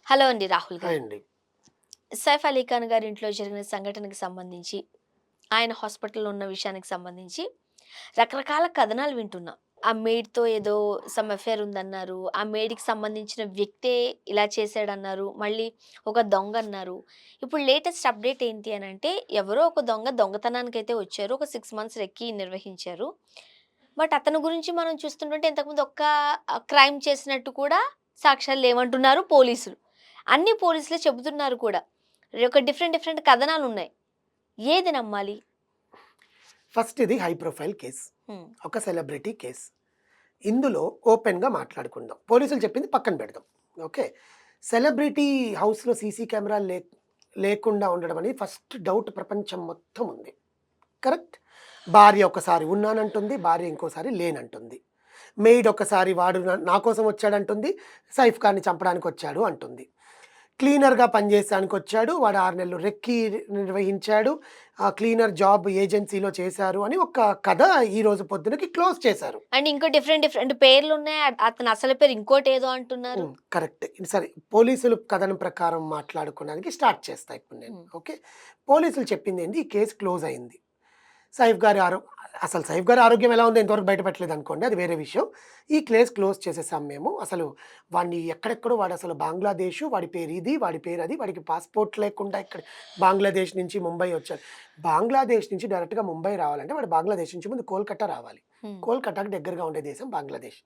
Hello అండి Rahul hi గారు. అండి. సైఫ్ అలీ ఖాన్ గారి ఇంట్లో జరిగిన సంఘటనకి సంబంధించి, ఆయన హాస్పిటల్‌లో ఉన్న విషయానికి సంబంధించి రకరకాల కథనాలు వింటున్నా. ఆ మెయిడ్‌తో ఏదో సమ్ అఫైర్ ఉందన్నారు. ఆ మెయిడ్‌కి సంబంధించిన వ్యక్తే ఇలా చేశాడన్నారు. మళ్ళీ ఒక దొంగన్నారు. ఇప్పుడు లేటెస్ట్ అప్డేట్ ఏంటి అనంటే, ఎవరో ఒక దొంగ దొంగతనానికైతే వచ్చారు. ఒక 6 మంత్స్ రెక్కి నిర్వహించారు. బట్ అతని గురించి మనం చూస్తుంటుంటే ఇంతకుముందు ఒక్క క్రైమ్ చేసినట్టు కూడా సాక్ష్యాలు లేవంటున్నారు పోలీసులు. అన్ని పోలీసులే చెబుతున్నారు కూడా. ఒక డిఫరెంట్ డిఫరెంట్ కథనాలున్నాయి. ఏది నమ్మాలి? ఫస్ట్ ఇది హై ప్రొఫైల్ కేస్. హ్మ్. ఒక సెలబ్రిటీ కేస్. ఇందులో ఓపెన్‌గా మాట్లాడుకుందాం. పోలీసులు చెప్పింది పక్కన పెడదాం. ఓకే. సెలబ్రిటీ హౌస్‌లో సీసీ కెమెరాలు లేకుండా ఉండడం అనేది ఫస్ట్ డౌట్ ప్రపంచం మొత్తం ఉంది. కరెక్ట్? భార్య ఒకసారి ఉన్నానంటుంది. భార్య ఇంకోసారి లేనంటుంది. మెయిడ్ ఒకసారి వాడు నా కోసం వచ్చాడంటుంది. సైఫ్ ఖాన్‌ని చంపడానికొచ్చాడు అంటుంది. క్లీనర్‌గా పనిచేయడానికొచ్చాడు. వాడు 6 నెలలు రెక్కీ నిర్వహించాడు. క్లీనర్ జాబ్ ఏజెన్సీలో చేశారు అని ఒక కథ ఈరోజు పొద్దునకి క్లోజ్ చేశారు. అండ్ ఇంకో డిఫరెంట్ డిఫరెంట్ పేర్లున్నాయి. అతని అసలు పేరు ఇంకోటేదో అంటున్నారు. కరెక్టే. సరే పోలీసులు కథనం ప్రకారం మాట్లాడుకోవడానికి స్టార్ట్ చేస్తా ఇప్పుడు నేను. హ్మ్. ఓకే. పోలీసులు చెప్పిందేంది ఈ కేస్ క్లోజ్ అయింది. సైఫ్ గారి అసలు సైఫ్ గారి ఆరోగ్యం ఎలా ఉందో ఇంతవరకు బయట పెట్టలేదనుకోండి. అది వేరే విషయం. ఈ కేస్ క్లోజ్ చేసేసాం మేము. అసలు వాడిని ఎక్కడెక్కడో వాడసలు బంగ్లాదేశు, వాడి పేరు ఇది, వాడి పేరు అది, వాడికి పాస్‌పోర్ట్ లేకుండా ఇక్కడ బంగ్లాదేశ్ నుంచి ముంబై వచ్చాడు. బంగ్లాదేశ్ నుంచి డైరెక్ట్‌గా ముంబై రావాలంటే వాడు బంగ్లాదేశ్ నుంచి ముందు కోల్‌కట్టా రావాలి. హ్మ్. కోల్‌కట్టాకి దగ్గరగా ఉండే దేశం బంగ్లాదేశ్.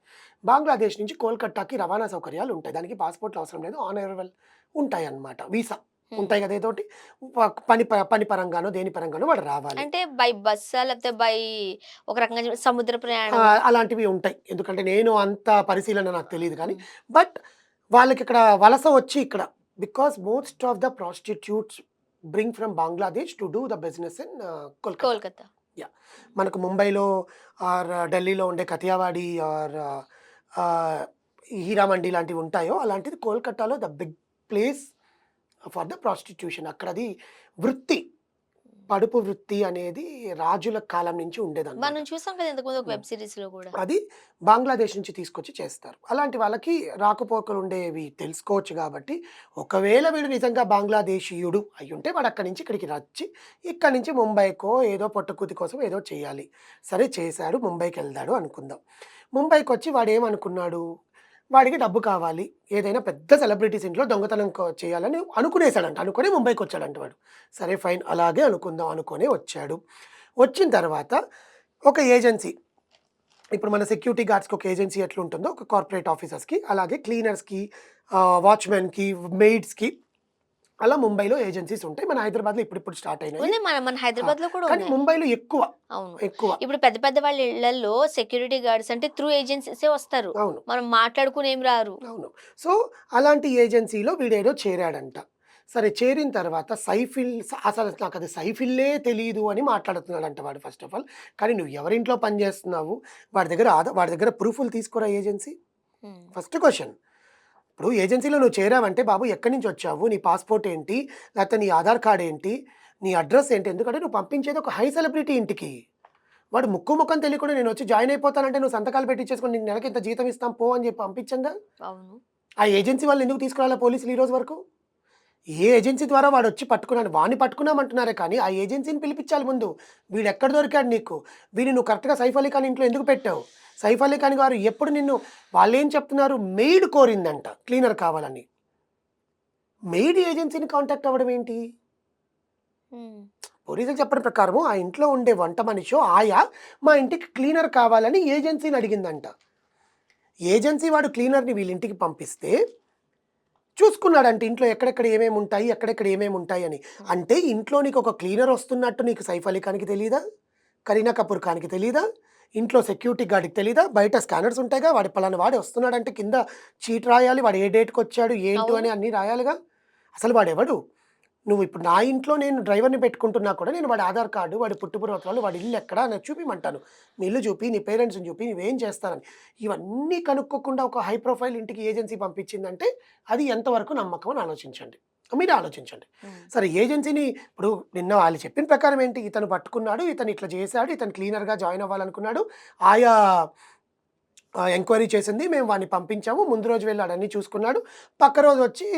బంగ్లాదేశ్ నుంచి కోల్‌కట్టాకి రవాణా సౌకర్యాలు ఉంటాయి. దానికి పాస్‌పోర్ట్‌లు అవసరం లేదు. ఆన్ అరైవల్ ఉంటాయన్నమాట. వీసా హ్మ్. ఉంటాయి కదా! ఏదోటి పని పరంగానో, దేని పరంగానో వాడు రావాలి. అంటే బై బస్సా? లేకపోతే బై ఒక రకంగా సముద్ర ప్రయాణమా? అలాంటివి ఉంటాయి. ఎందుకంటే నేను అంత పరిశీలన నాకు తెలీదు కానీ. హ్మ్. బట్ వాళ్ళకిక్కడ వలస వచ్చి ఇక్కడ because most of the prostitutes bring from Bangladesh to do the business in Kolkata. Kolkata. Yeah! మనకు ముంబైలో ఆర్ ఢిల్లీలో ఉండే కతియావాడి ఆర్ ఆహ్, హీరా మండి లాంటివి ఉంటాయో అలాంటిది కోల్‌కతాలో the big place for the prostitution. అక్కడది వృత్తి. పడుపు వృత్తి అనేది రాజుల కాలం నుంచి ఉండేదన్నమాట. మనం చూసాం కదా ఇంతకుముందు ఒక హ్మ్. వెబ్ సీరీస్‌లో గూడా. అది బంగ్లాదేశ్ నుంచి తీసుకొచ్చి చేస్తారు. అలాంటి వాళ్ళకి రాకపోకలుండేవి తెలుసుకోవచ్చు గాబట్టి, ఒకవేళ వీడు నిజంగా బంగ్లాదేశీయుడు అయ్యుంటే వాడు అక్కడి నుంచి ఇక్కడికి రచ్చి, ఇక్కడి నుంచి ముంబైకో ఏదో పొట్టకూటి కోసం ఏదో చేయాలి. సరే చేశాడు, ముంబైకెళ్తాడు అనుకుందాం. ముంబైకొచ్చి వాడేమనుకున్నాడు, వాడికి డబ్బు కావాలి. ఏదైనా పెద్ద సెలబ్రిటీస్ ఇంట్లో దొంగతనం చేయాలని అనుకునేసాడంట. అనుకోని ముంబైకొచ్చాడంట వాడు. సరే ఫైన్ అలాగే అనుకుందాం అనుకోని వచ్చాడు. వచ్చిన తర్వాత ఒక ఏజెన్సీ ఇప్పుడు మన సెక్యూరిటీ గార్డ్స్‌కి ఒక ఏజెన్సీ ఎట్లుంటుందో, ఒక కార్పొరేట్ ఆఫీసర్స్‌కి, అలాగే క్లీనర్స్‌కి, వాచ్‌మెన్‌కి, మెయిడ్స్‌కి అలా ముంబైలో ఏజెన్సీస్ ఉంటాయి. మన హైదరాబాద్‌లో ఇప్పుడిప్పుడు స్టార్ట్ అయినాయి. ఉంది మన ఆ! హైదరాబాద్‌లో కూడా కానీ ఉన్నాయి. ముంబైలో ఎక్కువ. అవును. ఎక్కువ. ఇప్పుడు పెద్ద పెద్ద వాళ్ళ ఇళ్లల్లో సెక్యూరిటీ గార్డ్స్ అంటే త్రూ ఏజెన్సీసే వస్తారు. అవును. మనం మాట్లాడుకొని ఏం రారు. అవును. సో, అలాంటి ఏజెన్సీలో వీడేదో చేరాడంట. సరే చేరిన తర్వాత అసలు నాకది సైఫిల్లే తెలీదు అని మాట్లాడుతున్నాడంట వాడు ఫస్ట్ ఆఫ్ ఆల్. కానీ నువ్వు ఎవరింట్లో పని చేస్తున్నావు? వాడి దగ్గర ప్రూఫులు తీసుకోరా ఏజెన్సీ? హ్మ్. First question. ఇప్పుడు ఏజెన్సీలో నువ్వు చేరావంటే బాబు ఎక్కడి నుంచొచ్చావు? నీ పాస్‌పోర్ట్ ఏంటి? లేకపోతే నీ ఆధార్ కార్డ్ ఏంటి? నీ అడ్రెస్ ఏంటి? ఎందుకంటే నువ్వు పంపించేది ఒక హై సెలబ్రిటీ ఇంటికి. వాడు ముక్కు ముఖం తెలియకుండా నేనొచ్చి జాయిన్ అయిపోతానంటే నువ్వు సంతకాలు పెట్టిచ్చేసుకొని నీకు నెలకింత జీతం ఇస్తాం పో అని చెప్పి పంపించంగా. అవును. ఆ ఏజెన్సీ వాళ్ళని ఎందుకు తీసుకురాలా పోలీసులు ఈ రోజు వరకు? ఏ ఏజెన్సీ ద్వారా వాడొచ్చి పట్టుకున్నాడు. వాడిని పట్టుకున్నామంటున్నారే కానీ, ఆ ఏజెన్సీని పిలిపించాలి ముందు. వీడెక్కడ దొరికాడు నీకు? వీడిని నువ్వు కరెక్ట్‌గా సైఫ్ అలీ ఖాన్ ఇంట్లో ఎందుకు పెట్టావు? సైఫ్ అలీ ఖాన్ గారు ఎప్పుడు నిన్ను వాళ్ళేం చెప్తున్నారు? మెయిడ్ కోరిందంట క్లీనర్ కావాలని. మెయిడ్ ఏజెన్సీని కాంటాక్ట్ అవ్వడం ఏంటి? హ్మ్. పోలీసులు చెప్పడం ప్రకారము ఆ ఇంట్లో ఉండే వంట మనిషో, మా ఇంటికి క్లీనర్ కావాలని ఏజెన్సీని అడిగిందంట. ఏజెన్సీ వాడు క్లీనర్‌ని వీళ్ళింటికి పంపిస్తే చూసుకున్నాడంట ఇంట్లో ఎక్కడెక్కడ ఏమేముంటాయి, ఎక్కడెక్కడ ఏమేముంటాయని. హ్మ్. అంటే ఇంట్లో నీకొక క్లీనర్ వస్తున్నట్టు నీకు సైఫ్ అలీ ఖాన్‌కి తెలీదా? కరీనా కపూర్ ఖాన్‌కి తెలీదా? ఇంట్లో సెక్యూరిటీ గార్డ్‌కి తెలీదా? బయట స్కానర్స్ ఉంటాయిగా. వాడు పలానా వాడు వస్తున్నాడంటే కింద చీట్ రాయాలి. వాడు ఏ డేట్‌కొచ్చాడు, ఏంటి అవును. అని అన్నీ రాయాలిగా. అసలు వాడెవడు? నువ్వు ఇప్పుడు నా ఇంట్లో నేను డ్రైవర్‌ని పెట్టుకుంటున్నా కూడా నేను వాడి ఆధార్ కార్డు, వాడి పుట్టుపూర్వోత్తరాలు, వాడి ఇల్లు ఎక్కడ అనేది చూపియమంటాను. నీ ఇల్లు చూపి, నీ పేరెంట్స్‌ని చూపి, నువ్వేం చేస్తారని. ఇవన్నీ కనుక్కోకుండా ఒక హై ప్రొఫైల్ ఇంటికి ఏజెన్సీ పంపించిందంటే అది ఎంతవరకు నమ్మకం అని ఆలోచించండి. మీరే ఆలోచించండి. హ్మ్. సరే ఏజెన్సీని ఇప్పుడు నిన్న వాళ్ళు చెప్పిన ప్రకారం ఏంటి? ఇతను పట్టుకున్నాడు, ఇతను ఇట్లా చేశాడు, ఇతను క్లీనర్‌గా జాయిన్ అవ్వాలనుకున్నాడు. ఆయా ఎంక్వైరీ చేసింది. మేము వాడిని పంపించాము. ముందు రోజు వెళ్ళి ఆడన్నీ చూసుకున్నాడు. పక్క రోజు వచ్చి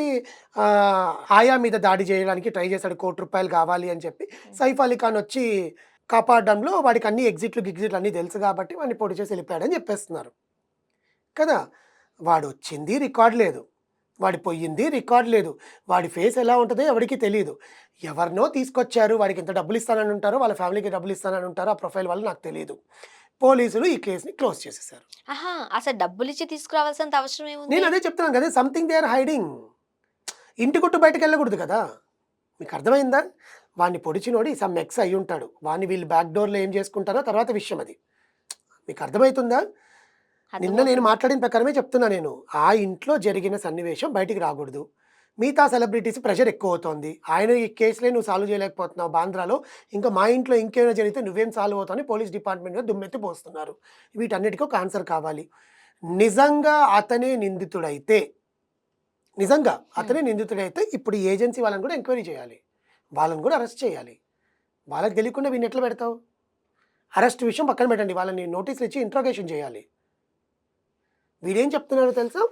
ఆయా మీద దాడి చేయడానికి ట్రై చేశాడు. ₹1,00,00,000 కావాలి అని చెప్పి. సైఫ్ అలీ ఖాన్ వచ్చి కాపాడడంలో వాడికి అన్ని గిగ్జిట్లు అన్నీ తెలుసు కాబట్టి వాడిని పొడి చేసి వెళ్ళిపోయాడని చెప్పేస్తున్నారు. కదా! వాడొచ్చింది రికార్డ్ లేదు. వాడి పోయింది రికార్డ్ లేదు. వాడి ఫేస్ ఎలా ఉంటదో ఎవడికి తెలీదు. ఎవరినో తీసుకొచ్చారు. వాడికి ఇంత డబ్బులు ఇస్తానని ఉంటారో, వాళ్ళ ఫ్యామిలీకి డబ్బులు ఇస్తానని ఉంటారో, ఆ ప్రొఫైల్ వల్ల నాకు తెలీదు. పోలీసులు ఈ కేస్‌ని క్లోజ్ చేసేసారు. ఆహా! అసలు డబ్బులిచ్చి తీసుకురావాల్సినంత అవసరం ఏముంది? నేను అదే చెప్తున్నాను కదా! Something they are hiding. ఇంటి గుట్టు బయటకెళ్ళకూడదు కదా! మీకు అర్థమైందా? వాడిని పొడిచినోడు సమ్ ఎక్స్ అయ్యుంటాడు. వాడిని వీళ్ళు బ్యాక్ డోర్‌లో ఏం చేసుకుంటారో తర్వాత విషయం అది. మీకు అర్థమైతుందా? నిన్న నేను అర్థమవుతుంది. మాట్లాడిన ప్రకారమే చెప్తున్నా నేను. ఆ ఇంట్లో జరిగిన సన్నివేశం బయటికి రాకూడదు. మిగతా సెలబ్రిటీస్ ప్రెషర్ ఎక్కువవుతోంది. ఆయన ఈ కేసులే నువ్వు సాల్వ్ చేయలేకపోతున్నావు బాంద్రాలో. ఇంకా మా ఇంట్లో ఇంకేమైనా జరిగితే నువ్వేం సాల్వ్ అవుతావు అని పోలీస్ డిపార్ట్మెంట్ మీద దుమ్మెత్తి పోస్తున్నారు. వీటన్నిటికి ఒక ఆన్సర్ కావాలి. నిజంగా అతనే నిందితుడైతే నిజంగా హ్మ్. అతనే నిందితుడైతే ఇప్పుడు ఈ ఏజెన్సీ వాళ్ళని కూడా ఎంక్వైరీ చేయాలి. వాళ్ళని కూడా అరెస్ట్ చేయాలి. వాళ్ళకి తెలియకుండా వీడిని ఎట్లా పెడతావు? అరెస్ట్ విషయం పక్కన పెట్టండి. వాళ్ళని నోటీసులు ఇచ్చి ఇంట్రోగేషన్ చేయాలి. వీడేం చెప్తున్నాడో తెలుసా?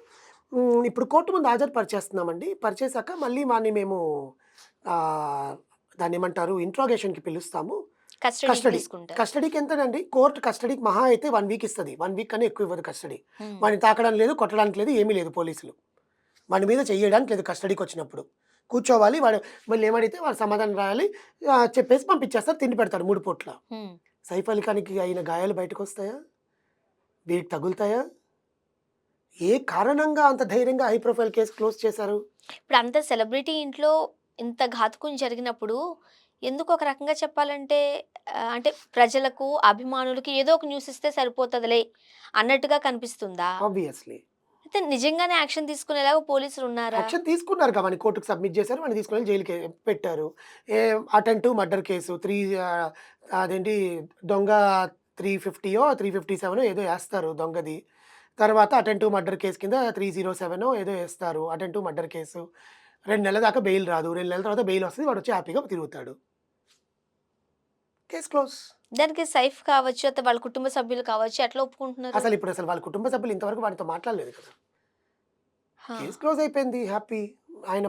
ఇప్పుడు కోర్టు ముందు హాజరుపరిచేస్తున్నామండి. పరిచేశాక మళ్ళీ వాడిని మేము ఆహ్, దాన్నేమంటారు ఇంట్రోగేషన్‌కి పిలుస్తాము. కస్టడీకి కస్టడీ. తీసుకుంటారు. కస్టడీకి ఎంతనండి? కోర్ట్ కస్టడీకి మహా అయితే 1 వీక్ ఇస్తది. 1 వీక్ కన్నా ఎక్కువ ఇవ్వదు కస్టడీ. హ్మ్. వాడిని తాకడం లేదు, కొట్టడానికి లేదు, ఏమీ లేదు పోలీసులు. వాడి మీద చెయ్యడానికి లేదు కస్టడీకొచ్చినప్పుడు. కూర్చోవాలి. వాడు మళ్ళీ ఏమడిగితే వాడు సమాధానం రాయాలి. చెప్పేసి పంపించేస్తారు. తిండి పెడతాడు 3 పూట్ల. హ్మ్. సైఫ్ అలీ ఖాన్‌కి అయిన గాయాలు బయటకొస్తాయా? వీడికి తగులుతాయా? ఏ కారణంగా అంత ధైర్యంగా హై ప్రొఫైల్ కేస్ క్లోజ్ చేశారు? ఇప్పుడు అంత సెలబ్రిటీ ఇంట్లో ఇంత ఘాతుకం జరిగినప్పుడు ఎందుకు ఒక రకంగా చెప్పాలంటే అంటే ప్రజలకు, అభిమానులకి ఏదో ఒక న్యూస్ ఇస్తే సరిపోతదిలే అన్నట్టుగా కనిపిస్తుందా? ఆబ్వియస్‌లీ. అయితే నిజంగానే యాక్షన్ తీసుకునేలాగా పోలీసులున్నారా? యాక్షన్ తీసుకున్నారుగా వాడిని కోర్ట్‌కి సబ్మిట్ చేశారు. వాడిని తీసుకెళ్ళి జైలుకి పెట్టారు. ఏ అటెంప్ట్ మర్డర్ కేసు అదేంటి దొంగ 350 357 ఏదో ఏస్తారు దొంగది. తర్వాత అటెంప్ట్ మర్డర్ కేసు కింద 307 ఏదో ఏస్తారు. Attempt murder case. 2 నెలల దాకా బెయిల్ రాదు. 2 నెలల తర్వాత బెయిల్ వస్తది. వాడొచ్చి హ్యాపీగా తిరుగుతాడు. Case close. దానికి సైఫ్ కావచ్చు, అయితే వాళ్ళ కుటుంబ సభ్యులు కావచ్చు ఎట్లా ఒప్పుకుంటున్నారు? అసలు వాళ్ళ కుటుంబ సభ్యులు ఇంతవరకు వాడితో మాట్లాడలేదు కదా! హా! కేస్ క్లోజ్ అయిపోయింది. హ్యాపీ. ఆయన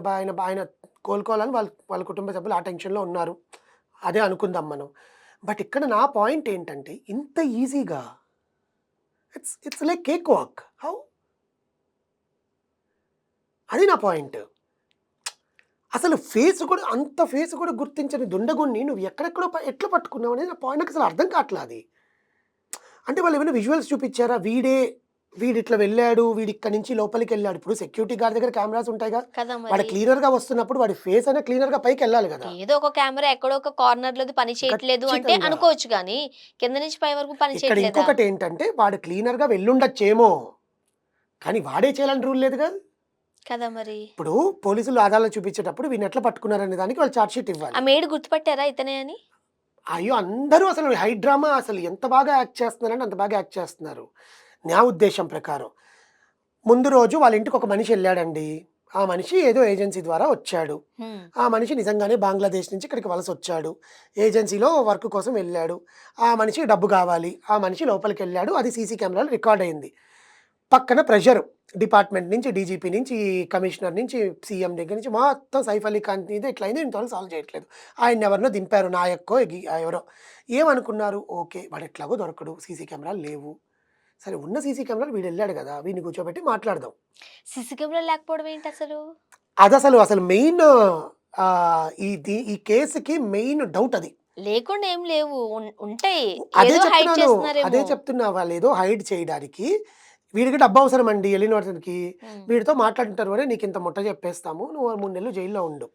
కోలుకోవాలని వాళ్ళ వాళ్ళ కుటుంబ సభ్యులు ఆ టెన్షన్‌లో ఉన్నారు. అదే అనుకుందాం మనం. బట్ ఇక్కడ నా పాయింట్ ఏంటంటే ఇంత ఈజీగా it's like cake walk. How? అది నా పాయింట్. అసలు అంత ఫేస్ కూడా గుర్తించని దుండగుడిని నువ్వు ఎక్కడెక్కడో ఎట్లా పట్టుకున్నావు అనేది నా పాయింట్. నాకసలు అర్థం కావట్లా అది. అంటే వాళ్ళేమైనా విజువల్స్ చూపిచ్చారా? వీడిట్లా వెళ్ళాడు. వీడిక్కడి నుంచి లోపలికెళ్ళాడు. ఇప్పుడు సెక్యూరిటీ గార్డ్ దగ్గర కెమెరాస్ ఉంటాయిగా. కదా వాడు మరి. క్లీనర్‌గా వస్తున్నప్పుడు వాడి ఫేస్ అయినా క్లీనర్‌గా పైకెళ్ళాలి గదా! ఏదో ఒక కెమెరా ఎక్కడో ఒక కార్నర్‌లోది పని చేయట్లేదు అంటే ఖచ్చితంగా. అనుకోవచ్చు గానీ, కింద నుంచి పై వరకు పని ఇక్కడ చేయట్లేదా? ఇంకొకటేంటంటే వాడు క్లీనర్‌గా వెళ్ళుండొచ్చేమో! కానీ వాడే చేయాలని రూల్ లేదుగా. కదా మరి. ఇప్పుడు పోలీసులు ఆధారాలు చూపించేటప్పుడు వీడినెట్లా పట్టుకున్నారనే దానికి వాళ్ళు చార్ట్ షీట్ ఆ ఇవ్వాలి. మెయిడ్ గుర్తుపట్టారా ఇతనే అని? అయ్యో! అందరూ అసలు హై డ్రామా అసలు ఎంత బాగా యాక్ట్ చేస్తున్నారంటే అంత బాగా యాక్ట్ చేస్తున్నారు. నా ఉద్దేశం ప్రకారం. ముందు రోజు వాళ్ళ ఇంటికి ఒక మనిషి ఎళ్ళాడండి. ఆ మనిషి ఏదో ఏజెన్సీ ద్వారా వచ్చాడు. హ్మ్. ఆ మనిషి నిజంగానే బంగ్లాదేశ్ నుంచి ఇక్కడికి వలసొచ్చాడు. ఏజెన్సీలో వర్క్ కోసం వెళ్ళాడు. ఆ మనిషికి డబ్బు కావాలి. ఆ మనిషి లోపలికెళ్ళాడు. అది సీసీ కెమెరాలో రికార్డ్ అయింది. పక్కన ప్రెషర్ డిపార్ట్మెంట్ నుంచి, డీజీపీ నుంచి, కమిషనర్ నుంచి, సీఎం దగ్గర నుంచి మొత్తం సైఫ్ అలీ ఖాన్ మీద ఇట్లా అయింది. ఇంతవరకు సాల్వ్ చేయట్లేదు. ఆయన్నెవరినో దింపారు. నాయక్కో ఎవరో. ఏమనుకున్నారు? ఓకే. వాడు ఎట్లాగో దొరకడు. సీసీ కెమెరాలు లేవు. సరే ఉన్న సీసీ కెమెరాలు వీడెళ్ళాడు గదా! వీడిని కూర్చోబెట్టి మాట్లాడదాం. సీసీ కెమెరాలు లేకపోవడం ఏంటసలు? అసలు మెయిన్ ఈ కేస్‌కి మెయిన్ డౌట్ అది. లేకుండా ఏం లేవు. ఉంటాయి. అదే ఏదో హైడ్ చెప్తున్నాను. అదే చేస్తున్నారేమో. చెప్తున్నా. వాళ్ళేదో హైడ్ చేయడానికి వీడికి డబ్బవసరమండి ఎళ్ళిన అతనికి. హ్మ్. వీడితో మాట్లాడుంటారు. "ఒరేయ్! నీకింత ముట్ట చెప్పేస్తాము. నువ్వు 3 నెలలు జైల్‌లో ఉండు.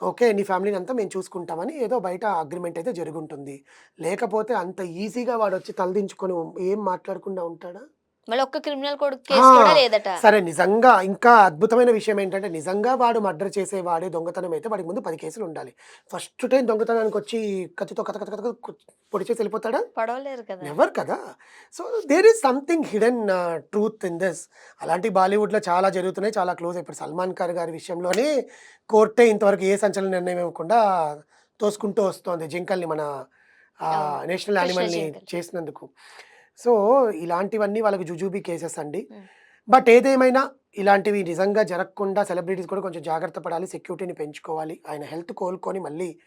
ఓకే. నీ ఫ్యామిలీనంతా మేము చూసుకుంటామని" ఏదో బయట అగ్రీమెంట్ అయితే జరిగుంటుంది. లేకపోతే అంత ఈజీగా వాడొచ్చి తలదించుకొని ఏం మాట్లాడకుండా ఉంటాడా? మళ్ళీ ఒక్క క్రిమినల్ కోడ్ ఆ! కేస్ కూడా లేదట. సరే నిజంగా ఇంకా అద్భుతమైన విషయం ఏంటంటే, నిజంగా వాడు మర్డర్ చేసేవాడే దొంగతనం అయితే వాడికి ముందు 10 కేసులుండాలి. ఫస్ట్ టైమ్ దొంగతనానికొచ్చి కత్తితో కత కత కత పొడి చేసి ఎళ్ళిపోతాడా? పడవలేరు కదా! నెవర్ కదా! So, there is something hidden truth in this. అలాంటి బాలీవుడ్‌లో చాలా జరుగుతున్నాయి. చాలా క్లోజ్ ఇప్పుడు 'సల్మాన్ ఖాన్' గారి విషయంలోనే కోర్టే ఇంతవరకు ఏ సంచలన నిర్ణయం ఇవ్వకుండా తోసుకుంటూ వస్తోంది జింకల్ని మన అవును. నేషనల్ కృష్ణ యానిమల్‌ని జింకల్. చేసినందుకు. సో, ఇలాంటివన్నీ వాళ్ళకి జుజుబీ కేసెస్ అండి. హ్మ్. బట్ ఏదేమైనా ఇలాంటివి నిజంగా జరగకుండా సెలబ్రిటీస్ కూడా కొంచెం జాగ్రత్త పడాలి. సెక్యూరిటీని పెంచుకోవాలి. ఆయన హెల్త్ కోలుకొని మళ్ళీ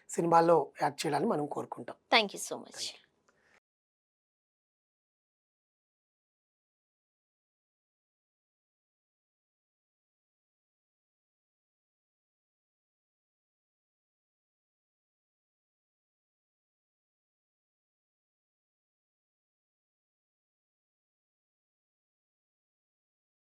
సినిమాల్లో యాక్ట్ చేయాలని మనం కోరుకుంటాం. Thank you so much. Thank you.